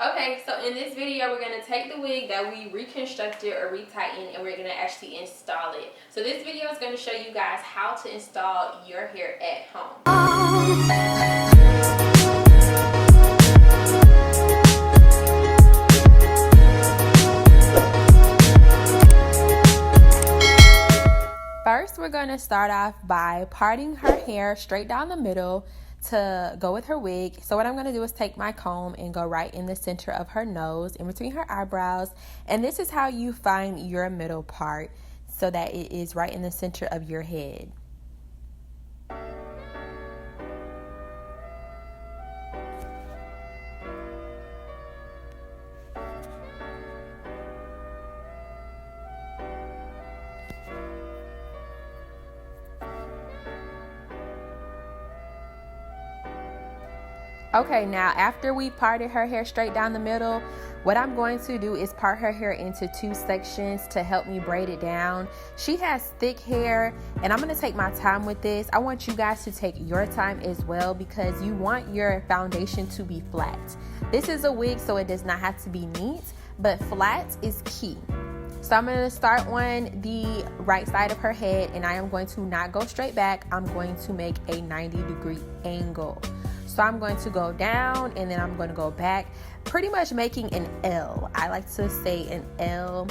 Okay, so in this video, we're going to take the wig that we reconstructed or retightened and we're going to actually install it. So this video is going to show you guys how to install your hair at home. First, we're going to start off by parting her hair straight down the middle to go with her wig. So what I'm going to do is take my comb and go right in the center of her nose, in between her eyebrows. And this is how you find your middle part, so that it is right in the center of your head. Okay, now after we parted her hair straight down the middle, what I'm going to do is part her hair into two sections to help me braid it down. She has thick hair, and I'm going to take my time with this. I want you guys to take your time as well, because you want your foundation to be flat. This is a wig, so it does not have to be neat, but flat is key. So I'm going to start on the right side of her head, and I am going to not go straight back. I'm going to make a 90-degree angle. So I'm going to go down and then I'm going to go back, pretty much making an L. I like to say an L.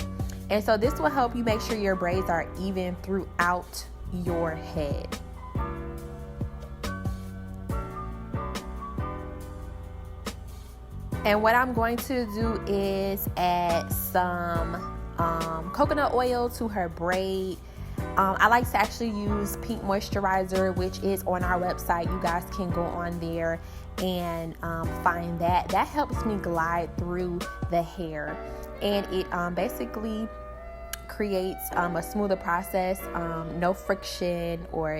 And so this will help you make sure your braids are even throughout your head. And what I'm going to do is add some coconut oil to her braid. I like to actually use pink moisturizer, which is on our website. You guys can go on there and find that. That helps me glide through the hair, and it basically creates a smoother process, no friction or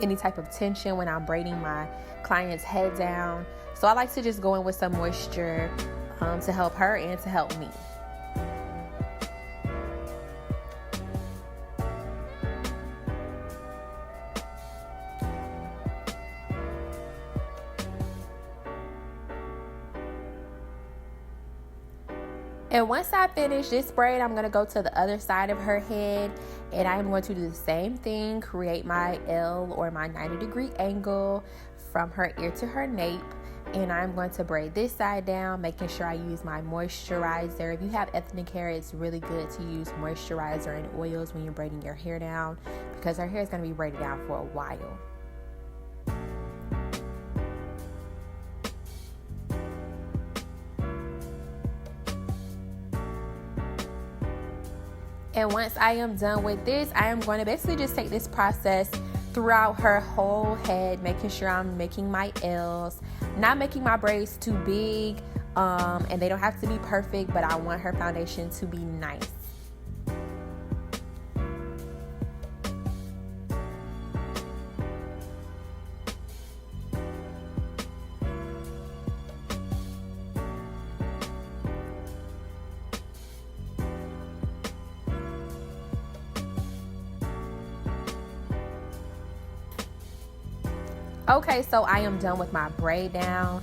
any type of tension when I'm braiding my client's head down. So I like to just go in with some moisture to help her and to help me. And once I finish this braid, I'm going to go to the other side of her head, and I'm going to do the same thing, create my L or my 90-degree angle from her ear to her nape. And I'm going to braid this side down, making sure I use my moisturizer. If you have ethnic hair, it's really good to use moisturizer and oils when you're braiding your hair down, because her hair is going to be braided down for a while. And once I am done with this, I am going to basically just take this process throughout her whole head, making sure I'm making my L's, not making my braids too big, and they don't have to be perfect, but I want her foundation to be nice. Okay, so I am done with my braid down.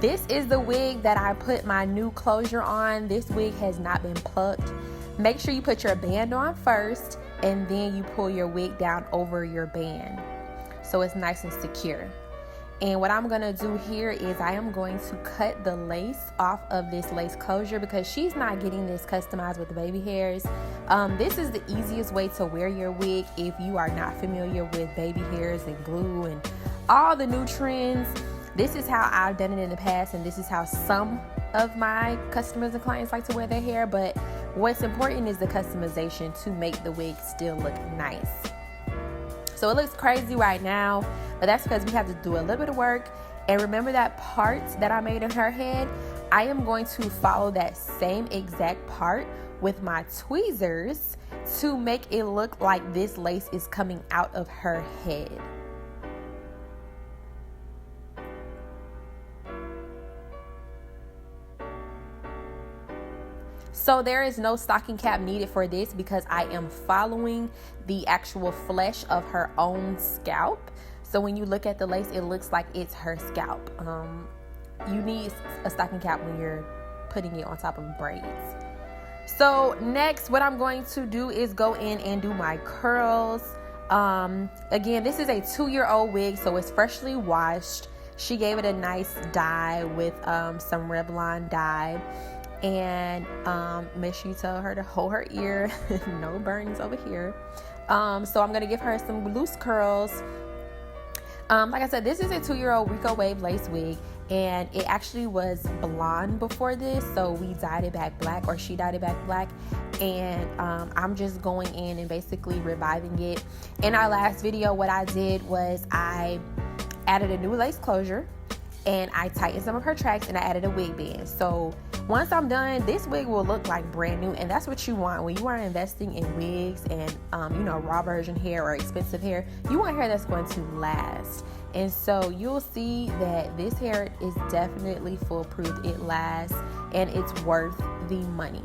This is the wig that I put my new closure on. This wig has not been plucked. Make sure you put your band on first, and then you pull your wig down over your band so it's nice and secure. And what I'm going to do here is I am going to cut the lace off of this lace closure, because she's not getting this customized with the baby hairs. This is the easiest way to wear your wig if you are not familiar with baby hairs and glue and all the new trends. This is how I've done it in the past, and this is how some of my customers and clients like to wear their hair. But what's important is the customization to make the wig still look nice. So it looks crazy right now, but that's because we have to do a little bit of work. And remember that part that I made in her head? I am going to follow that same exact part with my tweezers to make it look like this lace is coming out of her head. So there is no stocking cap needed for this, because I am following the actual flesh of her own scalp. So when you look at the lace, it looks like it's her scalp. you need a stocking cap when you're putting it on top of braids. So next, what I'm going to do is go in and do my curls. Again, this is a 2-year-old wig, so it's freshly washed. She gave it a nice dye with some Revlon dye. And make sure you tell her to hold her ear. No burnings over here. So I'm going to give her some loose curls. Like I said, this is a 2-year-old Rico Wave lace wig, and it actually was blonde before this, so we dyed it back black, or she dyed it back black. And I'm just going in and basically reviving it. In our last video, what I did was I added a new lace closure, and I tightened some of her tracks, and I added a wig band. So once I'm done, this wig will look like brand new, and that's what you want when you are investing in wigs and raw version hair or expensive hair. You want hair that's going to last. And so you'll see that this hair is definitely foolproof. It lasts, and it's worth the money.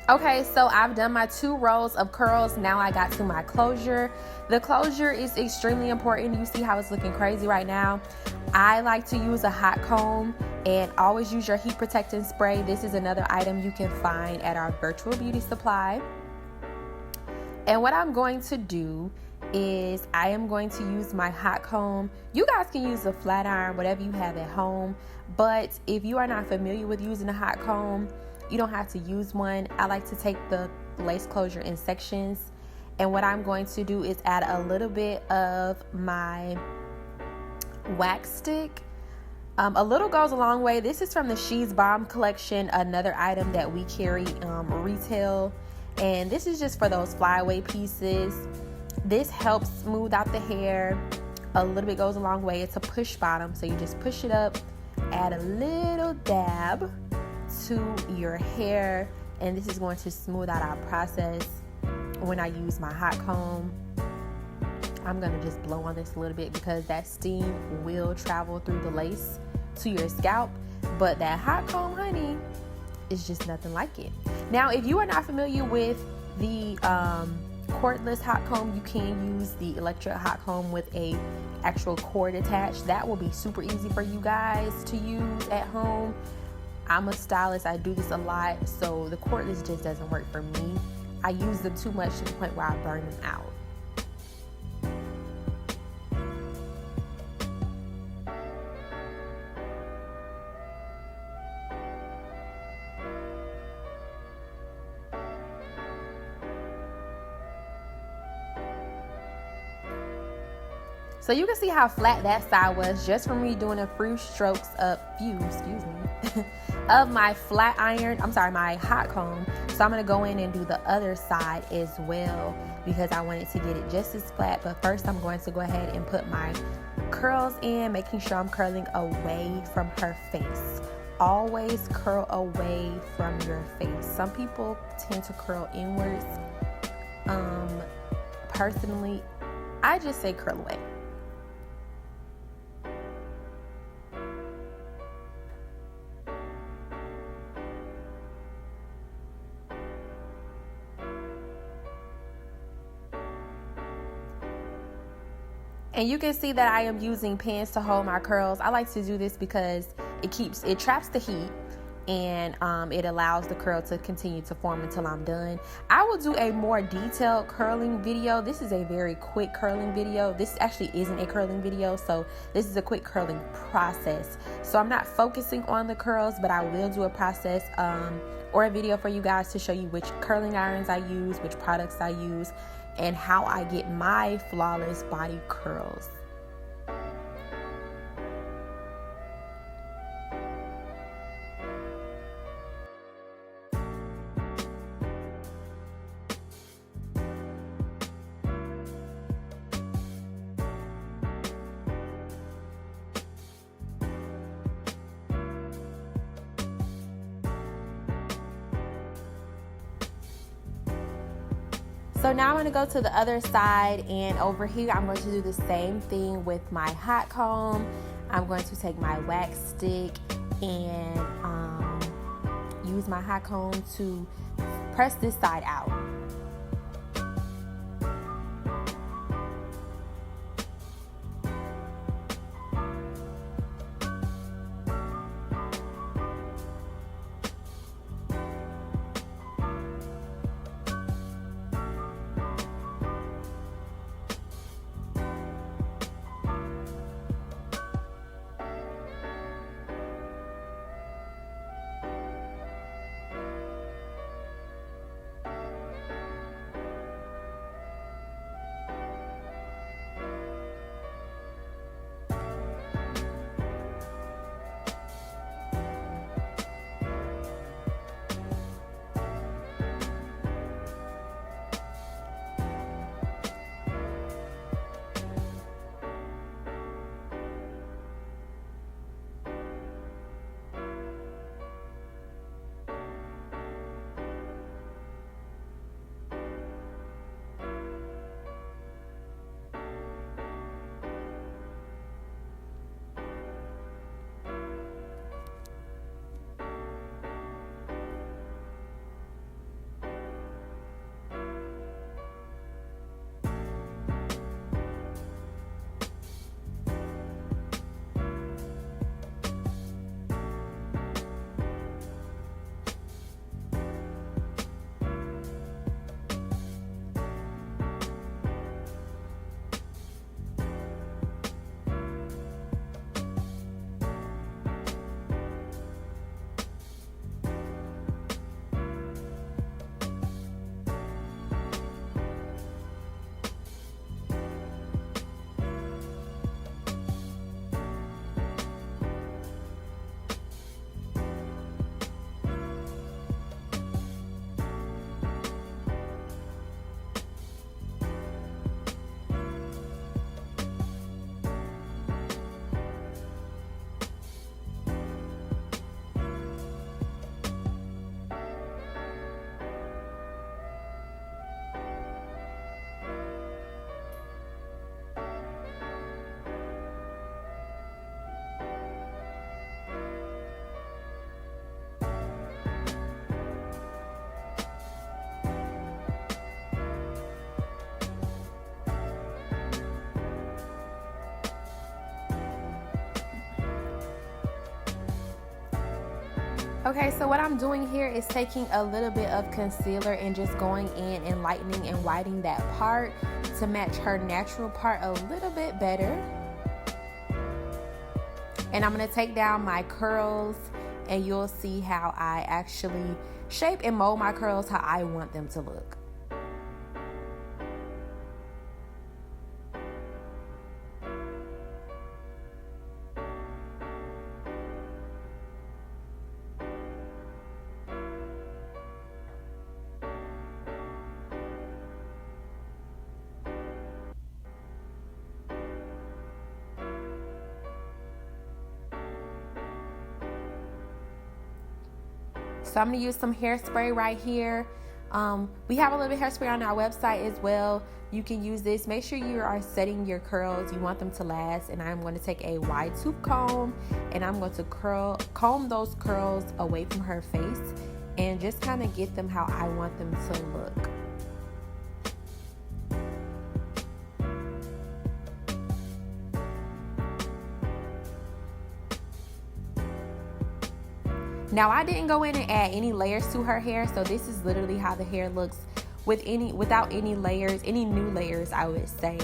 Okay, so I've done my 2 rows of curls. Now I got to my closure. The closure is extremely important. You see how it's looking crazy right now. I like to use a hot comb, and always use your heat protectant spray. This is another item you can find at our virtual beauty supply. And what I'm going to do is I am going to use my hot comb. You guys can use a flat iron, whatever you have at home. But if you are not familiar with using a hot comb, you don't have to use one. I like to take the lace closure in sections. And what I'm going to do is add a little bit of my wax stick. A little goes a long way. This is from the She's Bomb collection, another item that we carry retail. And this is just for those flyaway pieces. This helps smooth out the hair. A little bit goes a long way. It's a push bottom, so you just push it up, add a little dab to your hair, and this is going to smooth out our process. When I use my hot comb, I'm going to just blow on this a little bit because that steam will travel through the lace to your scalp, but that hot comb, honey, is just nothing like it. Now, if you are not familiar with the cordless hot comb, you can use the electric hot comb with a actual cord attached. That will be super easy for you guys to use at home. I'm a stylist. I do this a lot, so the cordless just doesn't work for me. I use them too much to the point where I burn them out. So you can see how flat that side was just from me doing a few strokes of of my flat iron, my hot comb. So I'm going to go in and do the other side as well because I wanted to get it just as flat. But first I'm going to go ahead and put my curls in, making sure I'm curling away from her face. Always curl away from your face. Some people tend to curl inwards. Personally, I just say curl away. And you can see that I am using pins to hold my curls. I like to do this because it traps the heat, and it allows the curl to continue to form until I'm done. I will do a more detailed curling video. This is a very quick curling video. This actually isn't a curling video, so this is a quick curling process. So I'm not focusing on the curls, but I will do a process or a video for you guys to show you which curling irons I use, which products I use, and how I get my flawless body curls. So now I'm going to go to the other side, and over here I'm going to do the same thing with my hot comb. I'm going to take my wax stick and use my hot comb to press this side out. Okay, so what I'm doing here is taking a little bit of concealer and just going in and lightening and whitening that part to match her natural part a little bit better. And I'm going to take down my curls, and you'll see how I actually shape and mold my curls how I want them to look. So I'm going to use some hairspray right here. We have a little bit of hairspray on our website as well. You can use this. Make sure you are setting your curls. You want them to last. And I'm going to take a wide tooth comb, and I'm going to comb those curls away from her face and just kind of get them how I want them to look. Now I didn't go in and add any layers to her hair, so this is literally how the hair looks without any layers, any new layers I would say,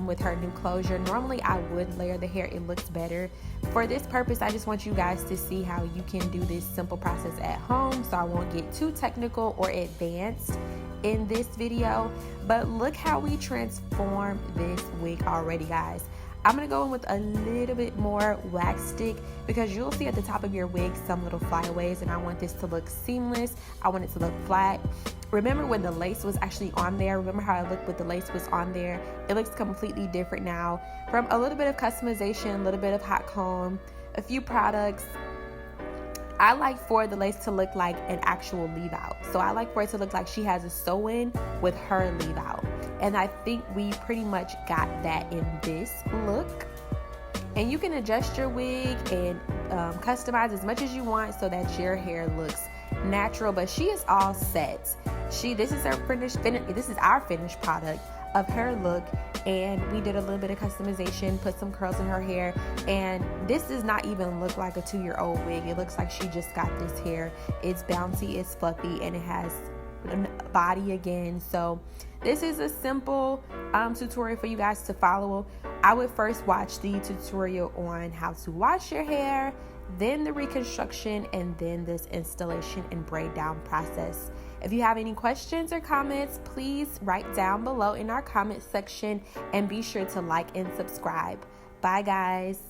with her new closure. Normally I would layer the hair, it looks better. For this purpose, I just want you guys to see how you can do this simple process at home, so I won't get too technical or advanced in this video. But look how we transformed this wig already, guys. I'm going to go in with a little bit more wax stick because you'll see at the top of your wig some little flyaways, and I want this to look seamless. I want it to look flat. Remember when the lace was actually on there? Remember how I looked with the lace was on there? It looks completely different now from a little bit of customization, a little bit of hot comb, a few products, I like for the lace to look like an actual leave out. So I like for it to look like she has a sew-in with her leave out. And I think we pretty much got that in this look. And you can adjust your wig and customize as much as you want so that your hair looks natural. But she is all set. This is our finished product of her look, and we did a little bit of customization, put some curls in her hair, and this does not even look like a 2-year-old wig. It looks like she just got this hair. It's bouncy, it's fluffy, and it has a body again. So this is a simple tutorial for you guys to follow. I would first watch the tutorial on how to wash your hair, then the reconstruction, and then this installation and braid down process. If you have any questions or comments, please write down below in our comment section, and be sure to like and subscribe. Bye guys.